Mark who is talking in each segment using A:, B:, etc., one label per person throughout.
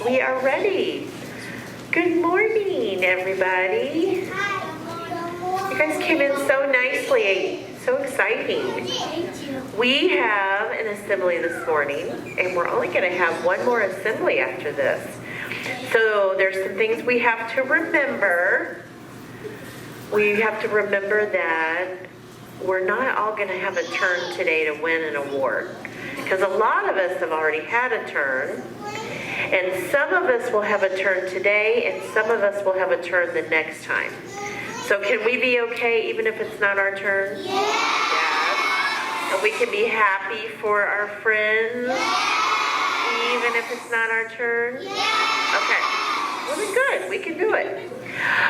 A: We are ready. Good morning, everybody. You guys came in so nicely. So exciting. We have an assembly this morning, and we're only going to have one more assembly after this. So there's some things we have to remember. We have to remember that we're not all going to have a turn today to win an award, because a lot of us have already had a turn, and some of us will have a turn today, and some of us will have a turn the next time. So can we be okay even if it's not our turn? Yes. And we can be happy for our friends even if it's not our turn? Okay. Really good. We can do it.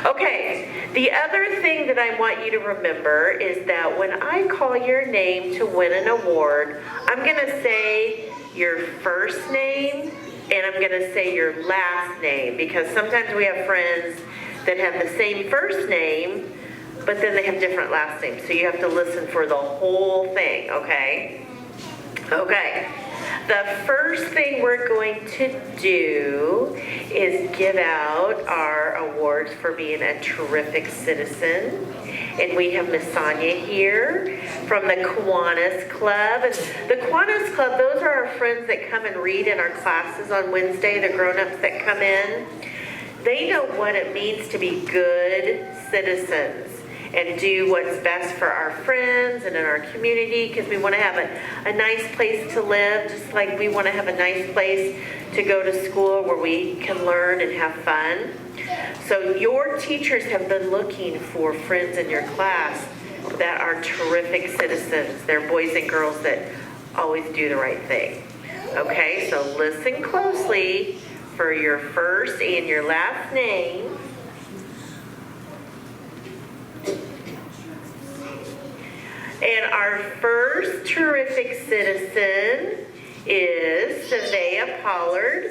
A: Okay, the other thing that I want you to remember is that when I call your name to win an award, I'm going to say your first name and I'm going to say your last name, because sometimes we have friends that have the same first name, but then they have different last names. So you have to listen for the whole thing, okay? Okay. The first thing we're going to do is give out our awards for being a terrific citizen. And we have Miss Sonia here from the Kiwanis Club. And the Kiwanis Club, those are our friends that come and read in our classes on Wednesday, the grown-ups that come in. They know what it means to be good citizens and do what's best for our friends and in our community, because we want to have a nice place to live, just like we want to have a nice place to go to school where we can learn and have fun. So your teachers have been looking for friends in your class that are terrific citizens. They're boys and girls that always do the right thing. Okay, so listen closely for your first and your last name. And our first terrific citizen is Savea Pollard.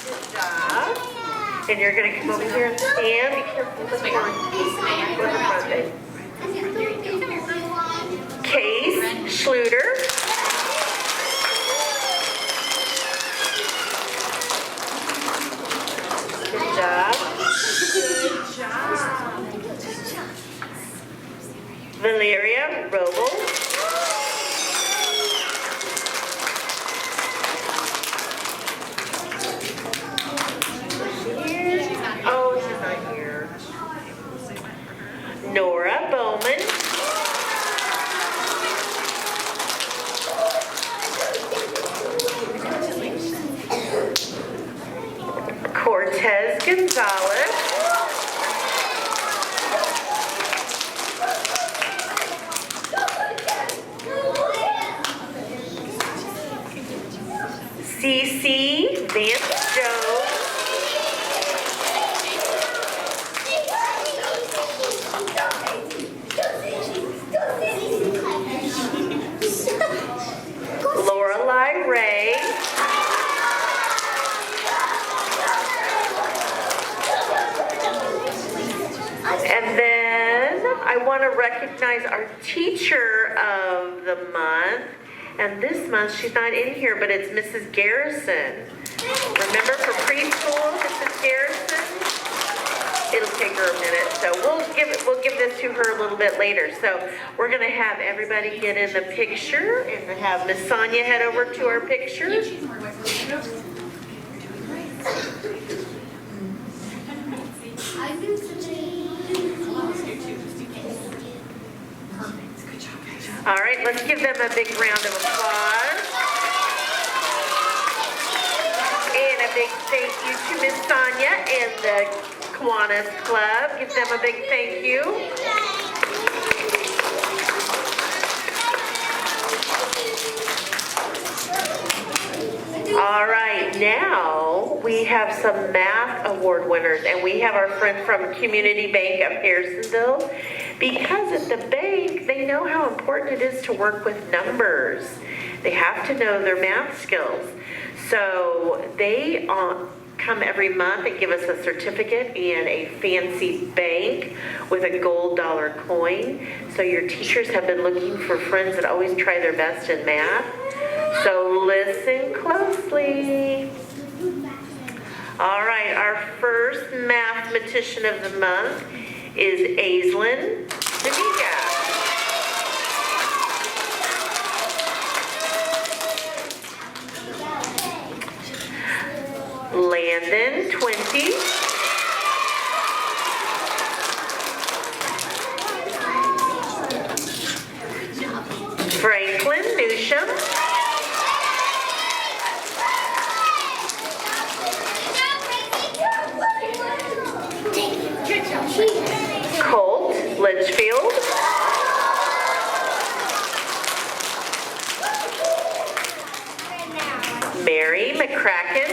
A: Good job. And you're going to come over here and stand. Be careful with the front. Case Schluter. Good job. Valeria Roble. Oh, she's not here. Nora Bowman. Cortez Gonzalez. CC Vance Jones. Lorelei Ray. And then I want to recognize our teacher of the month. And this month, she's not in here, but it's Mrs. Garrison. Remember for preschool, Mrs. Garrison? It'll take her a minute, so we'll give this to her a little bit later. So we're going to have everybody get in the picture and have Miss Sonia head over to our picture. All right, let's give them a big round of applause. And a big thank you to Miss Sonia and the Kiwanis Club. Give them a big thank you. All right, now we have some math award winners, and we have our friend from Community Bank of Harrisonville, because at the bank, they know how important it is to work with numbers. They have to know their math skills. So they come every month and give us a certificate and a fancy bank with a gold dollar coin. So your teachers have been looking for friends that always try their best in math. So listen closely. All right, our first mathematician of the month is Aislinn Danica. Landon, 20. Franklin Newsham. Colt Litchfield. Mary McCracken.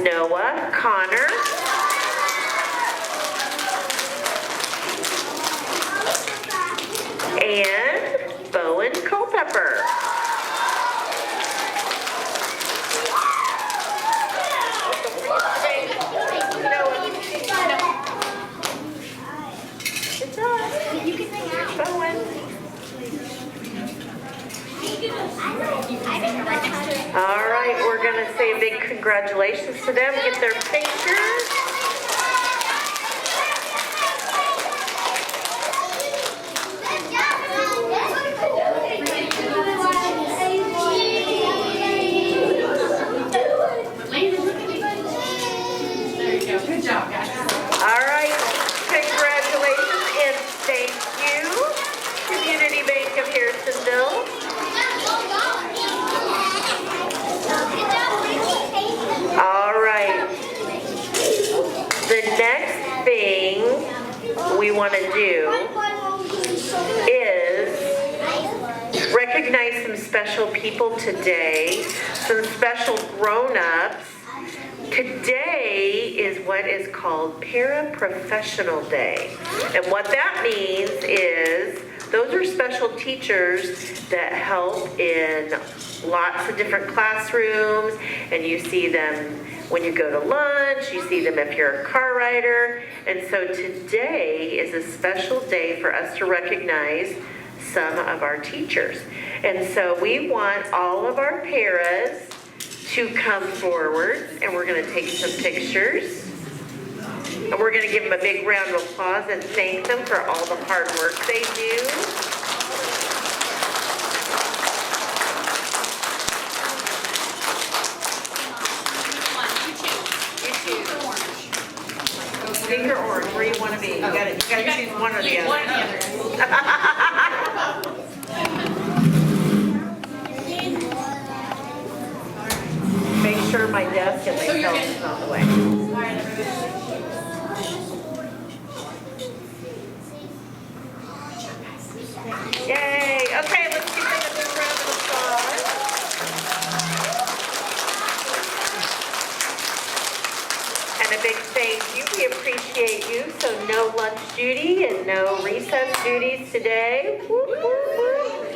A: Noah Connor. And Bowen Culpepper. It's on. You can hang out. Bowen. All right, we're going to say a big congratulations to them. Get their pictures.
B: Good job, guys.
A: All right, congratulations and thank you, Community Bank of Harrisonville. All right, the next thing we want to do is recognize some special people today, some special grown-ups. Today is what is called Paraprofessional Day. And what that means is those are special teachers that help in lots of different classrooms, and you see them when you go to lunch, you see them if you're a car rider. And so today is a special day for us to recognize some of our teachers. And so we want all of our paras to come forward, and we're going to take some pictures. And we're going to give them a big round of applause and thank them for all the hard work they do. Pink or orange, where you want to be. You got to choose one or the other.
B: One or the other.
A: Make sure my desk and my phone is on the way. Yay! Okay, let's give them a big round of applause. And a big thank you. We appreciate you. So no lunch duty and no recess duties today. Whoop, whoop, whoop.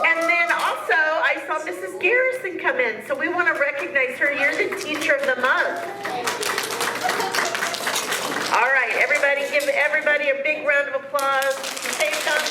A: And then also, I saw Mrs. Garrison come in, so we want to recognize her. You're the Teacher of the Month. All right, everybody, give everybody a big round of applause. Same time.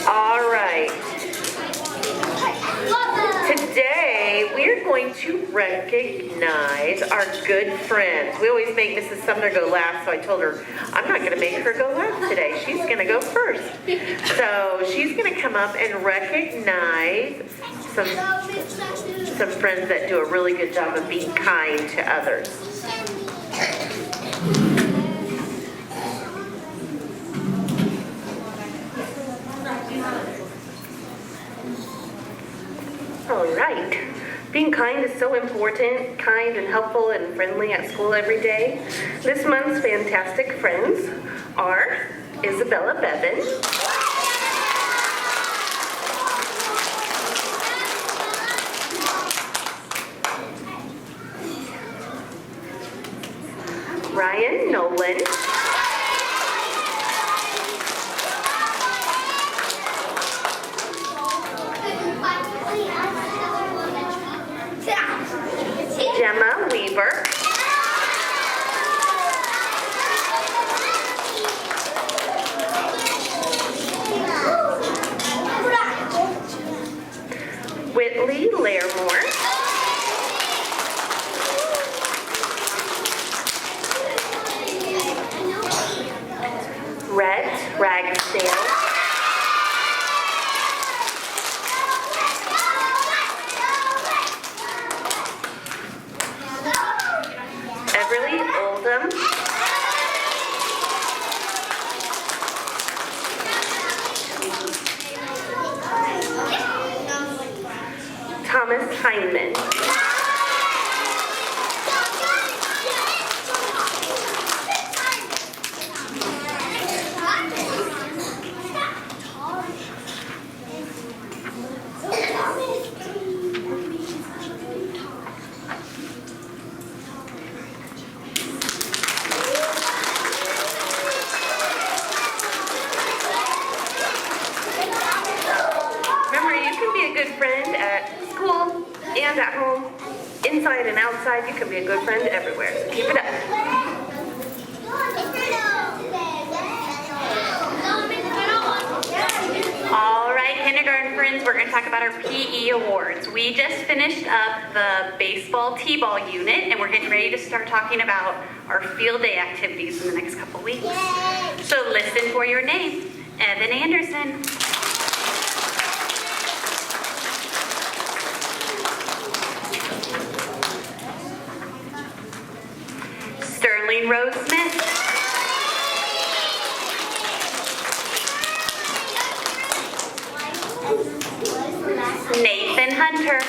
A: All right. Today, we're going to recognize our good friends. We always make Mrs. Sumner go last, so I told her, I'm not going to make her go last today. She's going to go first. So she's going to come up and recognize some friends that do a really good job of being kind to others. All right. Being kind is so important, kind and helpful and friendly at school every day. This month's fantastic friends are Isabella Bevan, Hyman. Remember, you can be a good friend at school and at home, inside and outside. You can be a good friend everywhere. So keep it up.
C: All right, kindergarten friends, we're going to talk about our PE awards. We just finished up the baseball t-ball unit, and we're getting ready to start talking about our field day activities in the next couple weeks. So listen for your name. Evan Anderson. Sterling Rose Smith. Nathan Hunter.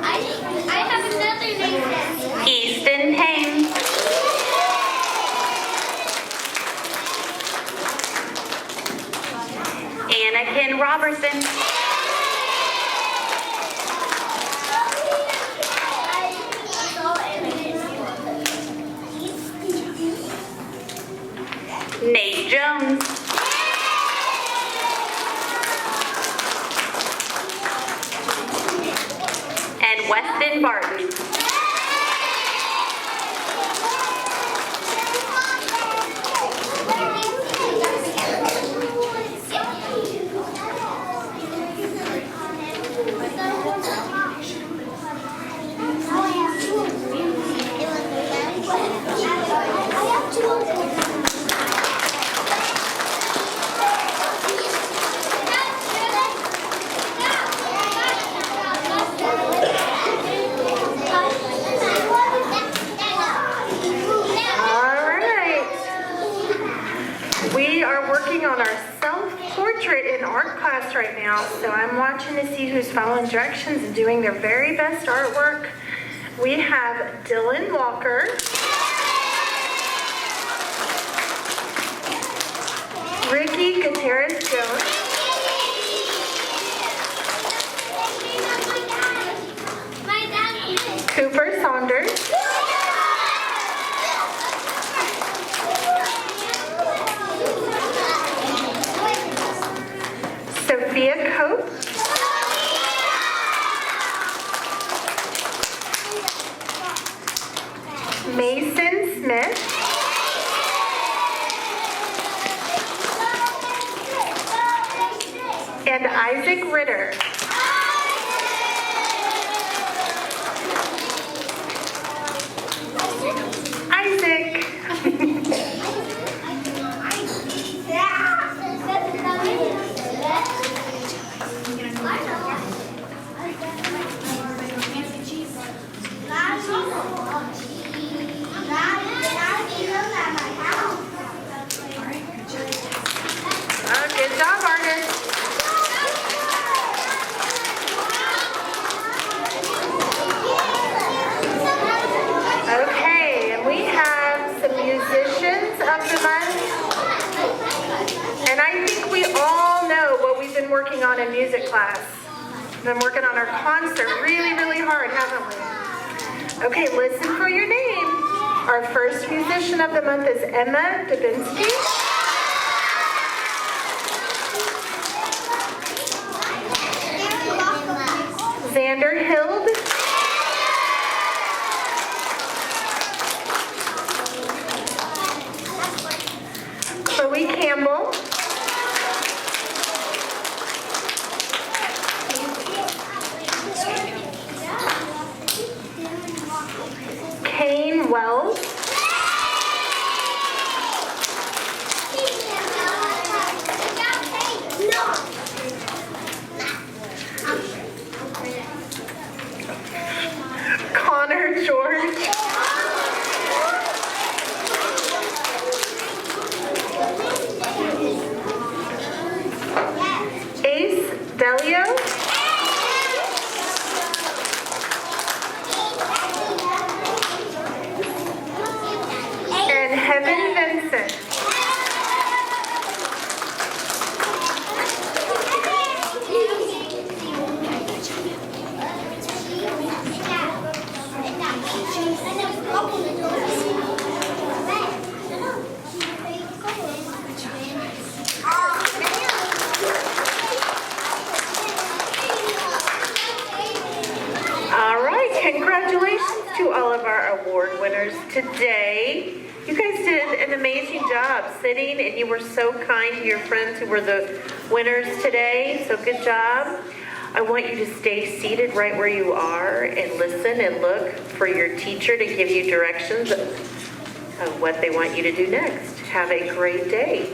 B: I have another name.
C: Easton Payne. Anakin Robertson. Nate Jones. And Weston Barton.
A: All right. We are working on our self-portrait in art class right now, so I'm watching to see who's following directions and doing their very best artwork. We have Dylan Walker, Ricky Gutierrez-Jones, Cooper Saunders, Sophia Cope, Mason Smith, and Isaac Ritter. Isaac. Oh, good job, artist. Okay, and we have some musicians of the month. And I think we all know what we've been working on in music class. We've been working on our concert really, really hard, haven't we? Okay, listen for your name. Our first musician of the month is Emma Dubinsky. Xander Hild. Chloe Campbell. Kane Wells. Madison. All right, congratulations to all of our award winners today. You guys did an amazing job sitting, and you were so kind to your friends who were the winners today, so good job. I want you to stay seated right where you are and listen and look for your teacher to give you directions of what they want you to do next. Have a great day.